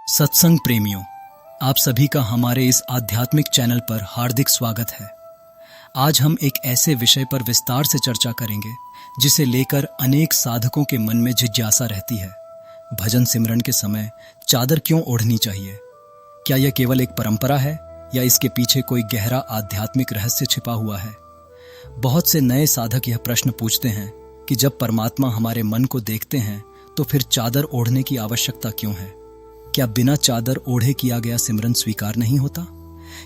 सत्संग प्रेमियों, आप सभी का हमारे इस आध्यात्मिक चैनल पर हार्दिक स्वागत है। आज हम एक ऐसे विषय पर विस्तार से चर्चा करेंगे जिसे लेकर अनेक साधकों के मन में जिज्ञासा रहती है। भजन सिमरन के समय चादर क्यों ओढ़नी चाहिए? क्या यह केवल एक परंपरा है या इसके पीछे कोई गहरा आध्यात्मिक रहस्य छिपा हुआ है? बहुत से नए साधक यह प्रश्न पूछते हैं कि जब परमात्मा हमारे मन को देखते हैं तो फिर चादर ओढ़ने की आवश्यकता क्यों है? क्या बिना चादर ओढ़े किया गया सिमरन स्वीकार नहीं होता?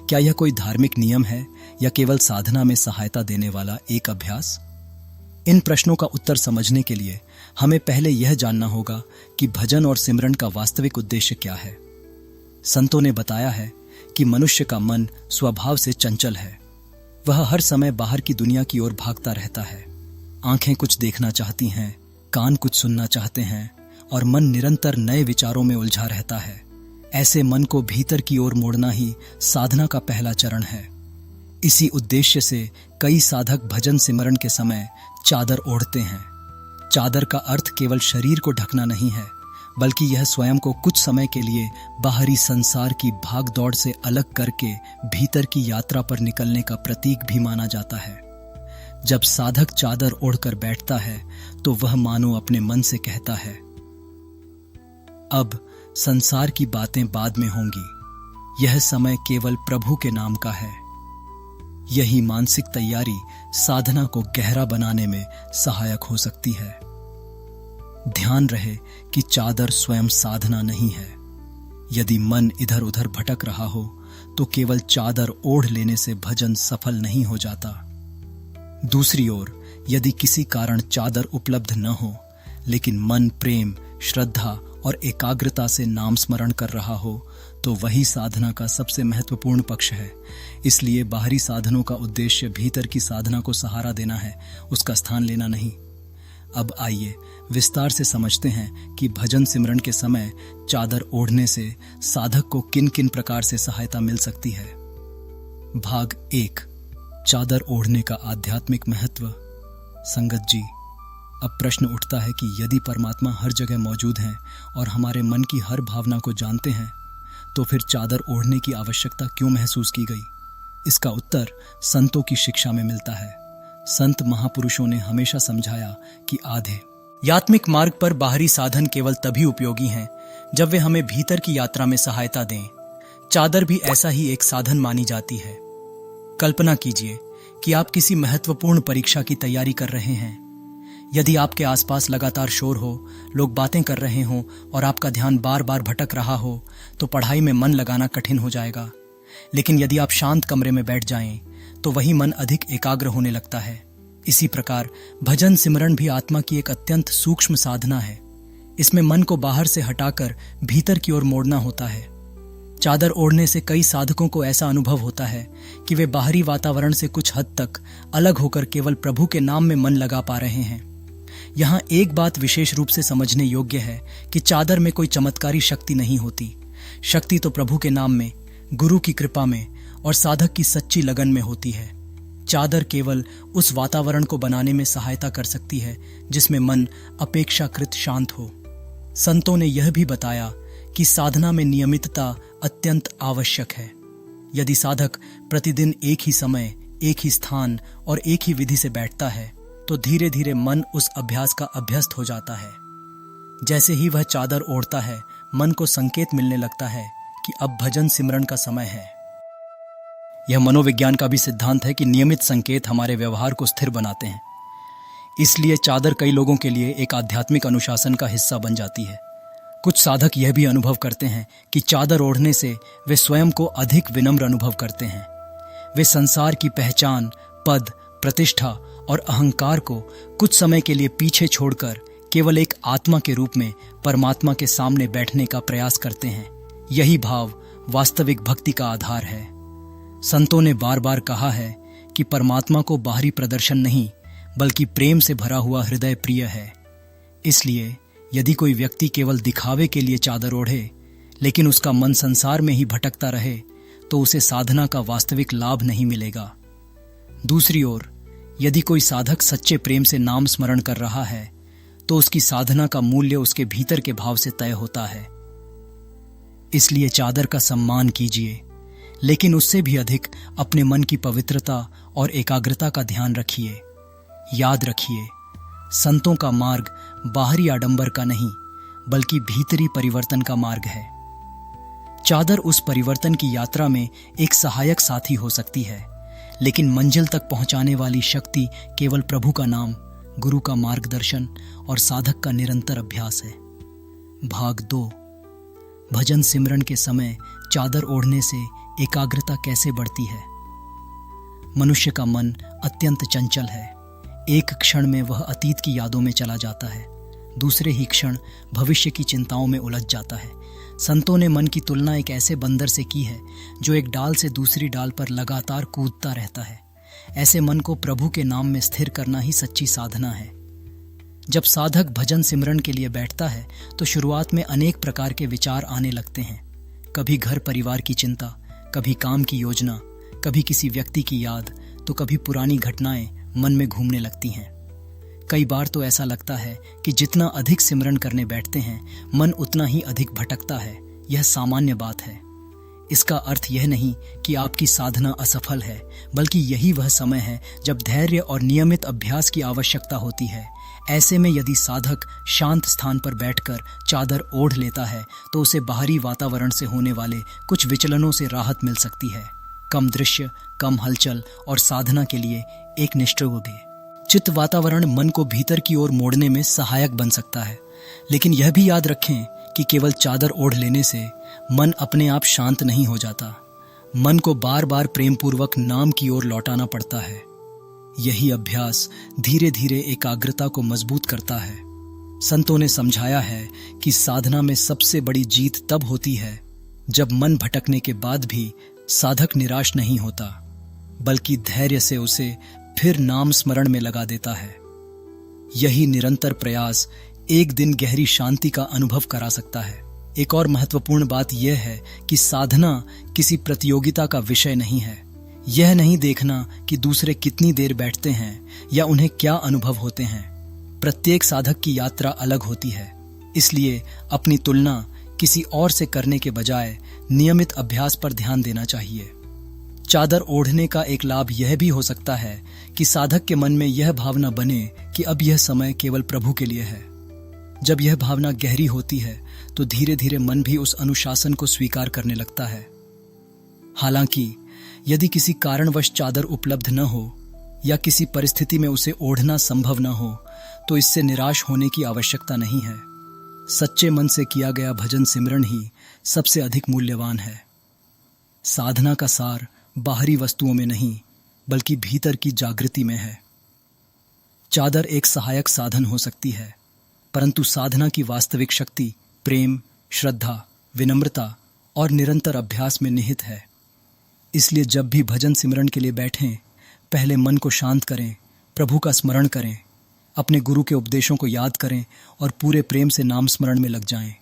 क्या यह कोई धार्मिक नियम है या केवल साधना में सहायता देने वाला एक अभ्यास? इन प्रश्नों का उत्तर समझने के लिए हमें पहले यह जानना होगा कि भजन और सिमरन का वास्तविक उद्देश्य क्या है। संतों ने बताया है कि मनुष्य का मन स्वभाव से चंचल है। वह हर समय बाहर की दुनिया की ओर भागता रहता है। आंखें कुछ देखना चाहती हैं, कान कुछ सुनना चाहते हैं और मन निरंतर नए विचारों में उलझा रहता है। ऐसे मन को भीतर की ओर मोड़ना ही साधना का पहला चरण है। इसी उद्देश्य से कई साधक भजन सिमरन के समय चादर ओढ़ते हैं। चादर का अर्थ केवल शरीर को ढकना नहीं है, बल्कि यह स्वयं को कुछ समय के लिए बाहरी संसार की भाग दौड़ से अलग करके भीतर की यात्रा पर निकलने का प्रतीक भी माना जाता है। जब साधक चादर ओढ़कर बैठता है तो वह मानो अपने मन से कहता है, अब संसार की बातें बाद में होंगी, यह समय केवल प्रभु के नाम का है। यही मानसिक तैयारी साधना को गहरा बनाने में सहायक हो सकती है। ध्यान रहे कि चादर स्वयं साधना नहीं है। यदि मन इधर उधर भटक रहा हो तो केवल चादर ओढ़ लेने से भजन सफल नहीं हो जाता। दूसरी ओर यदि किसी कारण चादर उपलब्ध न हो, लेकिन मन प्रेम, श्रद्धा और एकाग्रता से नाम स्मरण कर रहा हो, तो वही साधना का सबसे महत्वपूर्ण पक्ष है। इसलिए बाहरी साधनों का उद्देश्य भीतर की साधना को सहारा देना है, उसका स्थान लेना नहीं। अब आइए विस्तार से समझते हैं कि भजन सिमरन के समय चादर ओढ़ने से साधक को किन किन प्रकार से सहायता मिल सकती है। भाग 1, चादर ओढ़ने का आध्यात्मिक महत्व। संगत जी, अब प्रश्न उठता है कि यदि परमात्मा हर जगह मौजूद हैं और हमारे मन की हर भावना को जानते हैं, तो फिर चादर ओढ़ने की आवश्यकता क्यों महसूस की गई? इसका उत्तर संतों की शिक्षा में मिलता है। संत महापुरुषों ने हमेशा समझाया कि आध्यात्मिक मार्ग पर बाहरी साधन केवल तभी उपयोगी हैं जब वे हमें भीतर की यात्रा में सहायता दें। चादर भी ऐसा ही एक साधन मानी जाती है। कल्पना कीजिए कि आप किसी महत्वपूर्ण परीक्षा की तैयारी कर रहे हैं। यदि आपके आसपास लगातार शोर हो, लोग बातें कर रहे हों और आपका ध्यान बार बार भटक रहा हो, तो पढ़ाई में मन लगाना कठिन हो जाएगा। लेकिन यदि आप शांत कमरे में बैठ जाएं, तो वही मन अधिक एकाग्र होने लगता है। इसी प्रकार भजन सिमरन भी आत्मा की एक अत्यंत सूक्ष्म साधना है। इसमें मन को बाहर से हटाकर भीतर की ओर मोड़ना होता है। चादर ओढ़ने से कई साधकों को ऐसा अनुभव होता है कि वे बाहरी वातावरण से कुछ हद तक अलग होकर केवल प्रभु के नाम में मन लगा पा रहे हैं। यहाँ एक बात विशेष रूप से समझने योग्य है कि चादर में कोई चमत्कारी शक्ति नहीं होती। शक्ति तो प्रभु के नाम में, गुरु की कृपा में और साधक की सच्ची लगन में होती है। चादर केवल उस वातावरण को बनाने में सहायता कर सकती है जिसमें मन अपेक्षाकृत शांत हो। संतों ने यह भी बताया कि साधना में नियमितता अत्यंत आवश्यक है। यदि साधक प्रतिदिन एक ही समय, एक ही स्थान और एक ही विधि से बैठता है, तो धीरे धीरे मन उस अभ्यास का अभ्यस्त हो जाता है। जैसे ही वह चादर ओढ़ता है, मन को संकेत मिलने लगता है कि अब भजन सिमरन का समय है। यह मनोविज्ञान का भी सिद्धांत है कि नियमित संकेत हमारे व्यवहार को स्थिर बनाते हैं। इसलिए चादर कई लोगों के लिए एक आध्यात्मिक अनुशासन का हिस्सा बन जाती है। कुछ साधक यह भी अनुभव करते हैं कि चादर ओढ़ने से वे स्वयं को अधिक विनम्र अनुभव करते हैं। वे संसार की पहचान, पद, प्रतिष्ठा और अहंकार को कुछ समय के लिए पीछे छोड़कर केवल एक आत्मा के रूप में परमात्मा के सामने बैठने का प्रयास करते हैं। यही भाव वास्तविक भक्ति का आधार है। संतों ने बार बार कहा है कि परमात्मा को बाहरी प्रदर्शन नहीं, बल्कि प्रेम से भरा हुआ हृदय प्रिय है। इसलिए यदि कोई व्यक्ति केवल दिखावे के लिए चादर ओढ़े, लेकिन उसका मन संसार में ही भटकता रहे, तो उसे साधना का वास्तविक लाभ नहीं मिलेगा। दूसरी ओर यदि कोई साधक सच्चे प्रेम से नाम स्मरण कर रहा है, तो उसकी साधना का मूल्य उसके भीतर के भाव से तय होता है। इसलिए चादर का सम्मान कीजिए, लेकिन उससे भी अधिक अपने मन की पवित्रता और एकाग्रता का ध्यान रखिए। याद रखिए, संतों का मार्ग बाहरी आडंबर का नहीं, बल्कि भीतरी परिवर्तन का मार्ग है। चादर उस परिवर्तन की यात्रा में एक सहायक साथी हो सकती है, लेकिन मंजिल तक पहुंचाने वाली शक्ति केवल प्रभु का नाम, गुरु का मार्गदर्शन और साधक का निरंतर अभ्यास है। भाग 2। भजन सिमरन के समय चादर ओढ़ने से एकाग्रता कैसे बढ़ती है। मनुष्य का मन अत्यंत चंचल है। एक क्षण में वह अतीत की यादों में चला जाता है, दूसरे ही क्षण भविष्य की चिंताओं में उलझ जाता है। संतों ने मन की तुलना एक ऐसे बंदर से की है जो एक डाल से दूसरी डाल पर लगातार कूदता रहता है। ऐसे मन को प्रभु के नाम में स्थिर करना ही सच्ची साधना है। जब साधक भजन सिमरन के लिए बैठता है तो शुरुआत में अनेक प्रकार के विचार आने लगते हैं। कभी घर परिवार की चिंता, कभी काम की योजना, कभी किसी व्यक्ति की याद, तो कभी पुरानी घटनाएं मन में घूमने लगती हैं। कई बार तो ऐसा लगता है कि जितना अधिक सिमरन करने बैठते हैं, मन उतना ही अधिक भटकता है। यह सामान्य बात है। इसका अर्थ यह नहीं कि आपकी साधना असफल है, बल्कि यही वह समय है जब धैर्य और नियमित अभ्यास की आवश्यकता होती है। ऐसे में यदि साधक शांत स्थान पर बैठकर चादर ओढ़ लेता है तो उसे बाहरी वातावरण से होने वाले कुछ विचलनों से राहत मिल सकती है। कम दृश्य, कम हलचल और साधना के लिए एक निष्ठुर चित्त वातावरण मन को भीतर की ओर मोड़ने में सहायक बन सकता है। लेकिन यह भी याद रखें कि केवल चादर ओढ़ लेने से मन अपने आप शांत नहीं हो जाता। मन को बार बार प्रेमपूर्वक नाम की ओर लौटाना पड़ता है। यही अभ्यास धीरे धीरे एकाग्रता को मजबूत करता है। संतों ने समझाया है कि साधना में सबसे बड़ी जीत तब होती है जब मन भटकने के बाद भी साधक निराश नहीं होता, बल्कि धैर्य से उसे फिर नाम स्मरण में लगा देता है। यही निरंतर प्रयास एक दिन गहरी शांति का अनुभव करा सकता है। एक और महत्वपूर्ण बात यह है कि साधना किसी प्रतियोगिता का विषय नहीं है। यह नहीं देखना कि दूसरे कितनी देर बैठते हैं या उन्हें क्या अनुभव होते हैं। प्रत्येक साधक की यात्रा अलग होती है, इसलिए अपनी तुलना किसी और से करने के बजाय नियमित अभ्यास पर ध्यान देना चाहिए। चादर ओढ़ने का एक लाभ यह भी हो सकता है कि साधक के मन में यह भावना बने कि अब यह समय केवल प्रभु के लिए है। जब यह भावना गहरी होती है तो धीरे धीरे मन भी उस अनुशासन को स्वीकार करने लगता है। हालांकि यदि किसी कारणवश चादर उपलब्ध न हो या किसी परिस्थिति में उसे ओढ़ना संभव न हो तो इससे निराश होने की आवश्यकता नहीं है। सच्चे मन से किया गया भजन सिमरन ही सबसे अधिक मूल्यवान है। साधना का सार बाहरी वस्तुओं में नहीं, बल्कि भीतर की जागृति में है। चादर एक सहायक साधन हो सकती है, परंतु साधना की वास्तविक शक्ति प्रेम, श्रद्धा, विनम्रता और निरंतर अभ्यास में निहित है। इसलिए जब भी भजन सिमरन के लिए बैठें, पहले मन को शांत करें, प्रभु का स्मरण करें, अपने गुरु के उपदेशों को याद करें और पूरे प्रेम से नाम स्मरण में लग जाएं।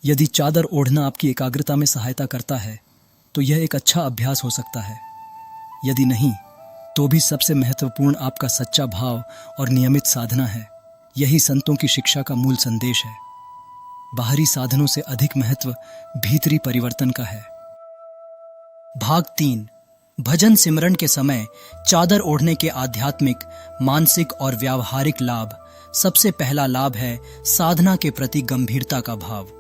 यदि चादर ओढ़ना आपकी एकाग्रता में सहायता करता है तो यह एक अच्छा अभ्यास हो सकता है। यदि नहीं, तो भी सबसे महत्वपूर्ण आपका सच्चा भाव और नियमित साधना है। यही संतों की शिक्षा का मूल संदेश है। बाहरी साधनों से अधिक महत्व भीतरी परिवर्तन का है। भाग 3। भजन सिमरन के समय चादर ओढ़ने के आध्यात्मिक, मानसिक और व्यावहारिक लाभ। सबसे पहला लाभ है साधना के प्रति गंभीरता का भाव।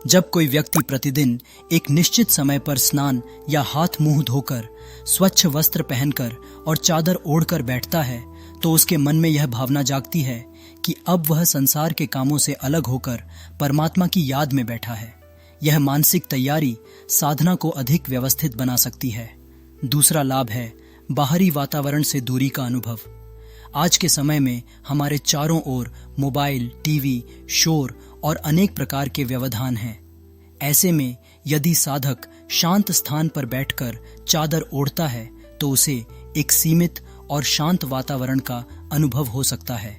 जब कोई व्यक्ति प्रतिदिन एक निश्चित समय पर स्नान या हाथ मुंह धोकर, स्वच्छ वस्त्र पहनकर और चादर ओढ़कर बैठता है तो उसके मन में यह भावना जागती है कि अब वह संसार के कामों से अलग होकर परमात्मा की याद में बैठा है। यह मानसिक तैयारी साधना को अधिक व्यवस्थित बना सकती है। दूसरा लाभ है बाहरी वातावरण से दूरी का अनुभव। आज के समय में हमारे चारों ओर मोबाइल, टीवी, शोर और अनेक प्रकार के व्यवधान हैं। ऐसे में यदि साधक शांत स्थान पर बैठकर चादर ओढ़ता है तो उसे एक सीमित और शांत वातावरण का अनुभव हो सकता है,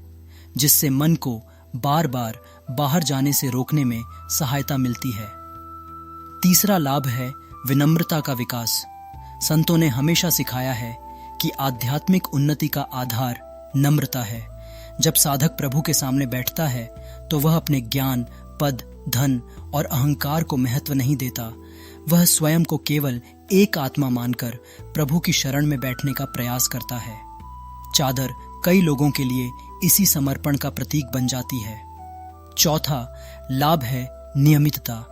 जिससे मन को बार बार बाहर जाने से रोकने में सहायता मिलती है। तीसरा लाभ है विनम्रता का विकास। संतों ने हमेशा सिखाया है कि आध्यात्मिक उन्नति का आधार नम्रता है। जब साधक प्रभु के सामने बैठता है तो वह अपने ज्ञान, पद, धन और अहंकार को महत्व नहीं देता, वह स्वयं को केवल एक आत्मा मानकर प्रभु की शरण में बैठने का प्रयास करता है। चादर कई लोगों के लिए इसी समर्पण का प्रतीक बन जाती है। चौथा लाभ है नियमितता।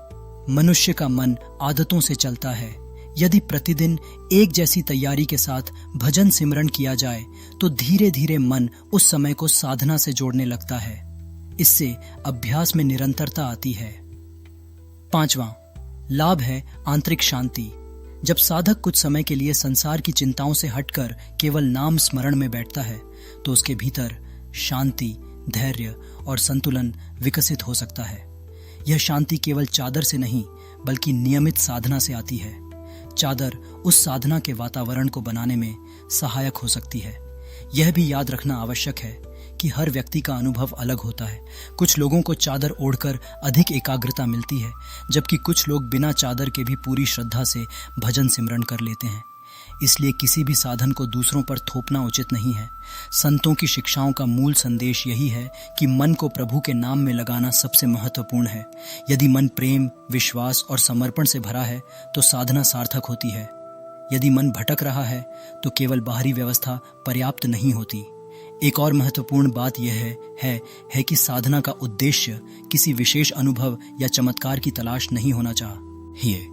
मनुष्य का मन आदतों से चलता है। यदि प्रतिदिन एक जैसी तैयारी के साथ भजन सिमरन किया जाए तो धीरे धीरे मन उस समय को साधना से जोड़ने लगता है। इससे अभ्यास में निरंतरता आती है। पांचवा लाभ है आंतरिक शांति। जब साधक कुछ समय के लिए संसार की चिंताओं से हटकर केवल नाम स्मरण में बैठता है तो उसके भीतर शांति, धैर्य और संतुलन विकसित हो सकता है। यह शांति केवल चादर से नहीं बल्कि नियमित साधना से आती है। चादर उस साधना के वातावरण को बनाने में सहायक हो सकती है। यह भी याद रखना आवश्यक है कि हर व्यक्ति का अनुभव अलग होता है। कुछ लोगों को चादर ओढ़कर अधिक एकाग्रता मिलती है, जबकि कुछ लोग बिना चादर के भी पूरी श्रद्धा से भजन सिमरन कर लेते हैं। इसलिए किसी भी साधन को दूसरों पर थोपना उचित नहीं है। संतों की शिक्षाओं का मूल संदेश यही है कि मन को प्रभु के नाम में लगाना सबसे महत्वपूर्ण है। यदि मन प्रेम, विश्वास और समर्पण से भरा है तो साधना सार्थक होती है। यदि मन भटक रहा है तो केवल बाहरी व्यवस्था पर्याप्त नहीं होती। एक और महत्वपूर्ण बात यह है कि साधना का उद्देश्य किसी विशेष अनुभव या चमत्कार की तलाश नहीं होना चाहिए।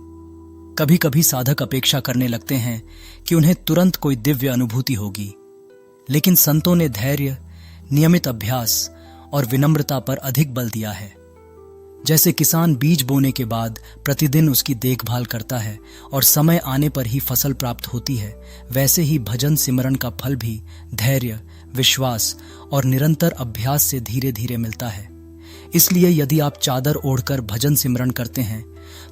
कभी कभी साधक अपेक्षा करने लगते हैं कि उन्हें तुरंत कोई दिव्य अनुभूति होगी, लेकिन संतों ने धैर्य, नियमित अभ्यास और विनम्रता पर अधिक बल दिया है। जैसे किसान बीज बोने के बाद प्रतिदिन उसकी देखभाल करता है और समय आने पर ही फसल प्राप्त होती है, वैसे ही भजन सिमरन का फल भी धैर्य, विश्वास और निरंतर अभ्यास से धीरे धीरे मिलता है। इसलिए यदि आप चादर ओढ़कर भजन सिमरन करते हैं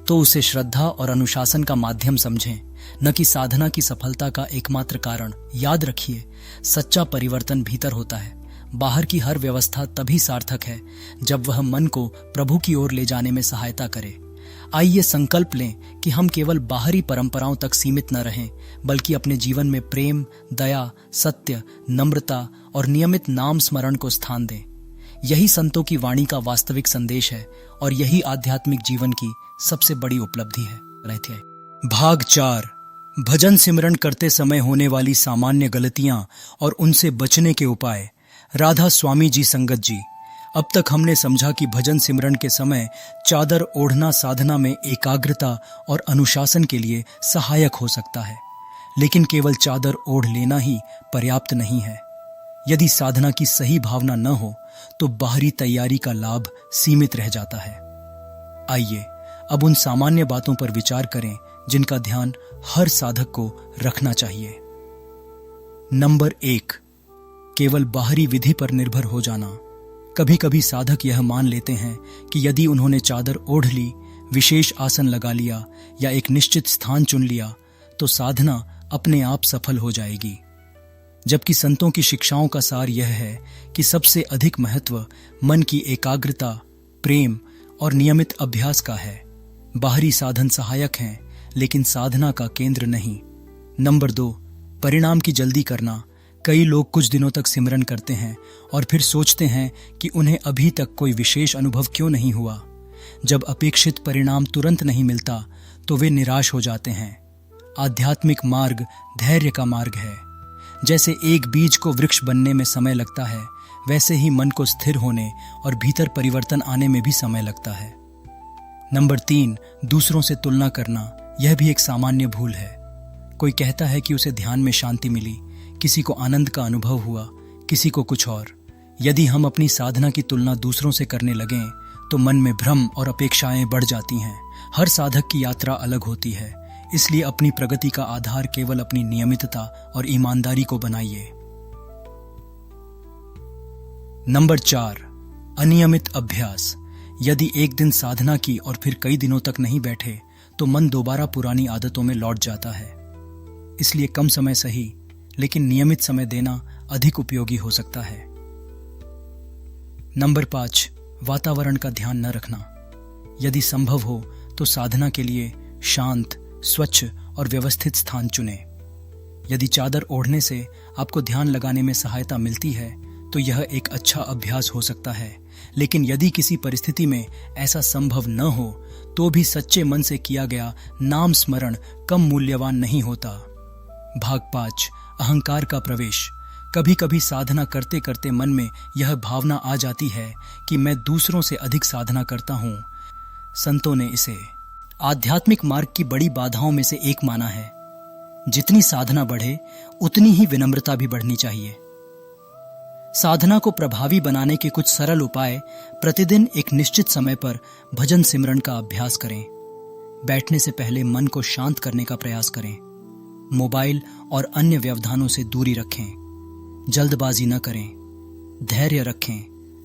तो उसे श्रद्धा और अनुशासन का माध्यम समझें, न कि साधना की सफलता का एकमात्र कारण। याद रखिए, सच्चा परिवर्तन भीतर होता है। बाहर की हर व्यवस्था तभी सार्थक है जब वह मन को प्रभु की ओर ले जाने में सहायता करे। आइए संकल्प लें कि हम केवल बाहरी परंपराओं तक सीमित न रहें, बल्कि अपने जीवन में प्रेम, दया, सत्य, नम्रता और नियमित नाम स्मरण को स्थान दें। यही संतों की वाणी का वास्तविक संदेश है और यही आध्यात्मिक जीवन की सबसे बड़ी उपलब्धि है। भाग 4 भजन सिमरन करते समय होने वाली सामान्य गलतियां और उनसे बचने के उपाय। राधा स्वामी जी संगत जी, अब तक हमने समझा कि भजन सिमरन के समय चादर ओढ़ना साधना में एकाग्रता और अनुशासन के लिए सहायक हो सकता है, लेकिन केवल चादर ओढ़ लेना ही पर्याप्त नहीं है। यदि साधना की सही भावना न हो तो बाहरी तैयारी का लाभ सीमित रह जाता है। आइए अब उन सामान्य बातों पर विचार करें जिनका ध्यान हर साधक को रखना चाहिए। नंबर 1, केवल बाहरी विधि पर निर्भर हो जाना। कभी कभी साधक यह मान लेते हैं कि यदि उन्होंने चादर ओढ़ ली, विशेष आसन लगा लिया या एक निश्चित स्थान चुन लिया तो साधना अपने आप सफल हो जाएगी। जबकि संतों की शिक्षाओं का सार यह है कि सबसे अधिक महत्व मन की एकाग्रता, प्रेम और नियमित अभ्यास का है। बाहरी साधन सहायक हैं, लेकिन साधना का केंद्र नहीं। नंबर 2, परिणाम की जल्दी करना। कई लोग कुछ दिनों तक सिमरन करते हैं और फिर सोचते हैं कि उन्हें अभी तक कोई विशेष अनुभव क्यों नहीं हुआ। जब अपेक्षित परिणाम तुरंत नहीं मिलता तो वे निराश हो जाते हैं। आध्यात्मिक मार्ग धैर्य का मार्ग है। जैसे एक बीज को वृक्ष बनने में समय लगता है, वैसे ही मन को स्थिर होने और भीतर परिवर्तन आने में भी समय लगता है। नंबर 3, दूसरों से तुलना करना। यह भी एक सामान्य भूल है। कोई कहता है कि उसे ध्यान में शांति मिली, किसी को आनंद का अनुभव हुआ, किसी को कुछ और। यदि हम अपनी साधना की तुलना दूसरों से करने लगें तो मन में भ्रम और अपेक्षाएं बढ़ जाती हैं। हर साधक की यात्रा अलग होती है, इसलिए अपनी प्रगति का आधार केवल अपनी नियमितता और ईमानदारी को बनाइए। नंबर 4, अनियमित अभ्यास। यदि एक दिन साधना की और फिर कई दिनों तक नहीं बैठे तो मन दोबारा पुरानी आदतों में लौट जाता है। इसलिए कम समय सही, लेकिन नियमित समय देना अधिक उपयोगी हो सकता है। नंबर 5, वातावरण का ध्यान न रखना। यदि संभव हो तो साधना के लिए शांत, स्वच्छ और व्यवस्थित स्थान चुनें। यदि चादर ओढ़ने से आपको ध्यान लगाने में सहायता मिलती है तो यह एक अच्छा अभ्यास हो सकता है, लेकिन यदि किसी परिस्थिति में ऐसा संभव न हो तो भी सच्चे मन से किया गया नाम स्मरण कम मूल्यवान नहीं होता। भाग 5, अहंकार का प्रवेश। कभी कभी साधना करते करते मन में यह भावना आ जाती है कि मैं दूसरों से अधिक साधना करता हूँ। संतों ने इसे आध्यात्मिक मार्ग की बड़ी बाधाओं में से एक माना है। जितनी साधना बढ़े उतनी ही विनम्रता भी बढ़नी चाहिए। साधना को प्रभावी बनाने के कुछ सरल उपाय: प्रतिदिन एक निश्चित समय पर भजन सिमरन का अभ्यास करें। बैठने से पहले मन को शांत करने का प्रयास करें। मोबाइल और अन्य व्यवधानों से दूरी रखें। जल्दबाजी न करें। धैर्य रखें।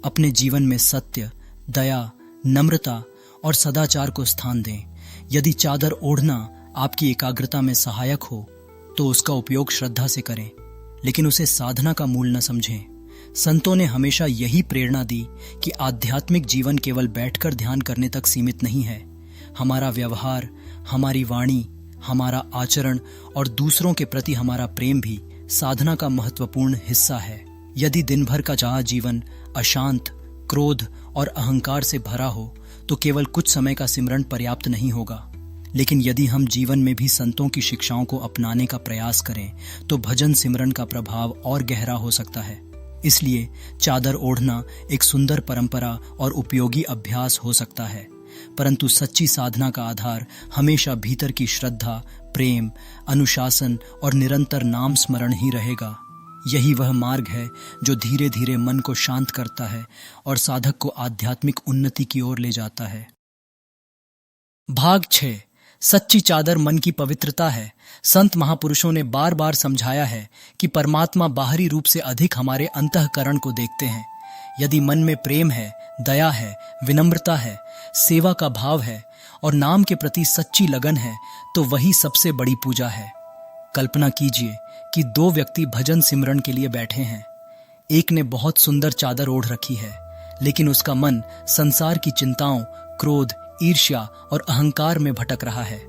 अपने जीवन में सत्य, दया, नम्रता और सदाचार को स्थान दें। यदि चादर ओढ़ना आपकी एकाग्रता में सहायक हो तो उसका उपयोग श्रद्धा से करें, लेकिन उसे साधना का मूल न समझें। संतों ने हमेशा यही प्रेरणा दी कि आध्यात्मिक जीवन केवल बैठकर ध्यान करने तक सीमित नहीं है। हमारा व्यवहार, हमारी वाणी, हमारा आचरण और दूसरों के प्रति हमारा प्रेम भी साधना का महत्वपूर्ण हिस्सा है। यदि दिन भर का चाह जीवन अशांत, क्रोध और अहंकार से भरा हो तो केवल कुछ समय का सिमरन पर्याप्त नहीं होगा। लेकिन यदि हम जीवन में भी संतों की शिक्षाओं को अपनाने का प्रयास करें तो भजन सिमरन का प्रभाव और गहरा हो सकता है। इसलिए चादर ओढ़ना एक सुंदर परंपरा और उपयोगी अभ्यास हो सकता है, परंतु सच्ची साधना का आधार हमेशा भीतर की श्रद्धा, प्रेम, अनुशासन और निरंतर नाम स्मरण ही रहेगा। यही वह मार्ग है जो धीरे धीरे मन को शांत करता है और साधक को आध्यात्मिक उन्नति की ओर ले जाता है। भाग 6, सच्ची चादर मन की पवित्रता है। संत महापुरुषों ने बार बार समझाया है कि परमात्मा बाहरी रूप से अधिक हमारे अंतःकरण को देखते हैं। यदि मन में प्रेम है, दया है, विनम्रता है, सेवा का भाव है और नाम के प्रति सच्ची लगन है तो वही सबसे बड़ी पूजा है। कल्पना कीजिए कि 2 व्यक्ति भजन सिमरन के लिए बैठे हैं। एक ने बहुत सुंदर चादर ओढ़ रखी है, लेकिन उसका मन संसार की चिंताओं, क्रोध, ईर्ष्या और अहंकार में भटक रहा है।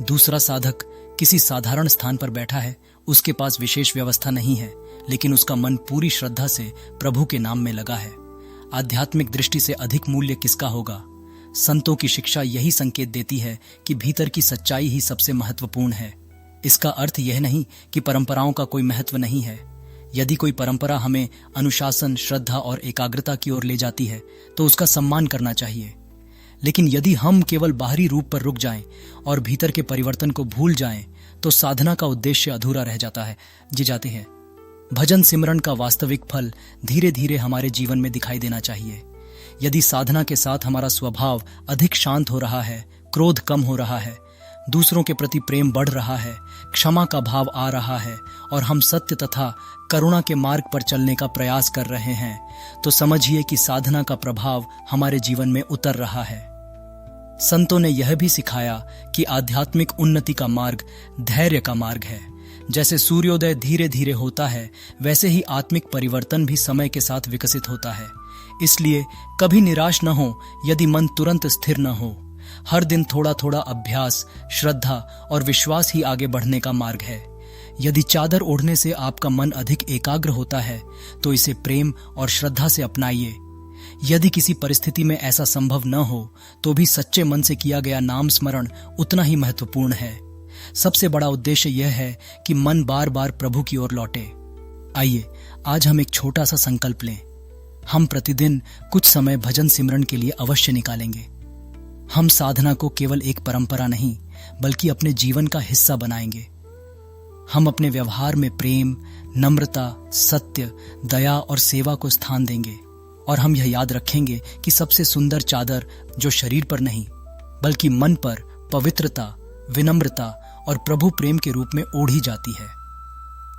दूसरा साधक किसी साधारण स्थान पर बैठा है। उसके पास विशेष व्यवस्था नहीं है, लेकिन उसका मन पूरी श्रद्धा से प्रभु के नाम में लगा है। आध्यात्मिक दृष्टि से अधिक मूल्य किसका होगा? संतों की शिक्षा यही संकेत देती है कि भीतर की सच्चाई ही सबसे महत्वपूर्ण है। इसका अर्थ यह नहीं कि परंपराओं का कोई महत्व नहीं है। यदि कोई परंपरा हमें अनुशासन, श्रद्धा और एकाग्रता की ओर ले जाती है तो उसका सम्मान करना चाहिए। लेकिन यदि हम केवल बाहरी रूप पर रुक जाएं और भीतर के परिवर्तन को भूल जाएं तो साधना का उद्देश्य अधूरा रह जाता है। जाते हैं। भजन सिमरन का वास्तविक फल धीरे धीरे हमारे जीवन में दिखाई देना चाहिए। यदि साधना के साथ हमारा स्वभाव अधिक शांत हो रहा है, क्रोध कम हो रहा है, दूसरों के प्रति प्रेम बढ़ रहा है, क्षमा का भाव आ रहा है और हम सत्य तथा करुणा के मार्ग पर चलने का प्रयास कर रहे हैं, तो समझिए कि साधना का प्रभाव हमारे जीवन में उतर रहा है। संतों ने यह भी सिखाया कि आध्यात्मिक उन्नति का मार्ग धैर्य का मार्ग है। जैसे सूर्योदय धीरे धीरे होता है, वैसे ही आत्मिक परिवर्तन भी समय के साथ विकसित होता है। इसलिए कभी निराश न हो यदि मन तुरंत स्थिर न हो। हर दिन थोड़ा थोड़ा अभ्यास, श्रद्धा और विश्वास ही आगे बढ़ने का मार्ग है। यदि चादर ओढ़ने से आपका मन अधिक एकाग्र होता है तो इसे प्रेम और श्रद्धा से अपनाइए। यदि किसी परिस्थिति में ऐसा संभव न हो तो भी सच्चे मन से किया गया नाम स्मरण उतना ही महत्वपूर्ण है। सबसे बड़ा उद्देश्य यह है कि मन बार बार प्रभु की ओर लौटे। आइए आज हम एक छोटा सा संकल्प लें। हम प्रतिदिन कुछ समय भजन सिमरन के लिए अवश्य निकालेंगे। हम साधना को केवल एक परंपरा नहीं बल्कि अपने जीवन का हिस्सा बनाएंगे। हम अपने व्यवहार में प्रेम, नम्रता, सत्य, दया और सेवा को स्थान देंगे और हम यह याद रखेंगे कि सबसे सुंदर चादर जो शरीर पर नहीं बल्कि मन पर पवित्रता, विनम्रता और प्रभु प्रेम के रूप में ओढ़ी जाती है।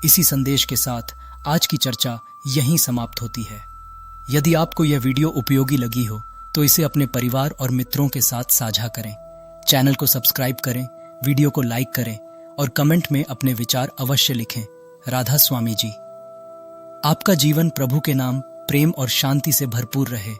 इसी संदेश के साथ आज की चर्चा यहीं समाप्त होती है। यदि आपको यह वीडियो उपयोगी लगी हो तो इसे अपने परिवार और मित्रों के साथ साझा करें। चैनल को सब्सक्राइब करें, वीडियो को लाइक करें और कमेंट में अपने विचार अवश्य लिखें। राधा स्वामी जी। आपका जीवन प्रभु के नाम, प्रेम और शांति से भरपूर रहे।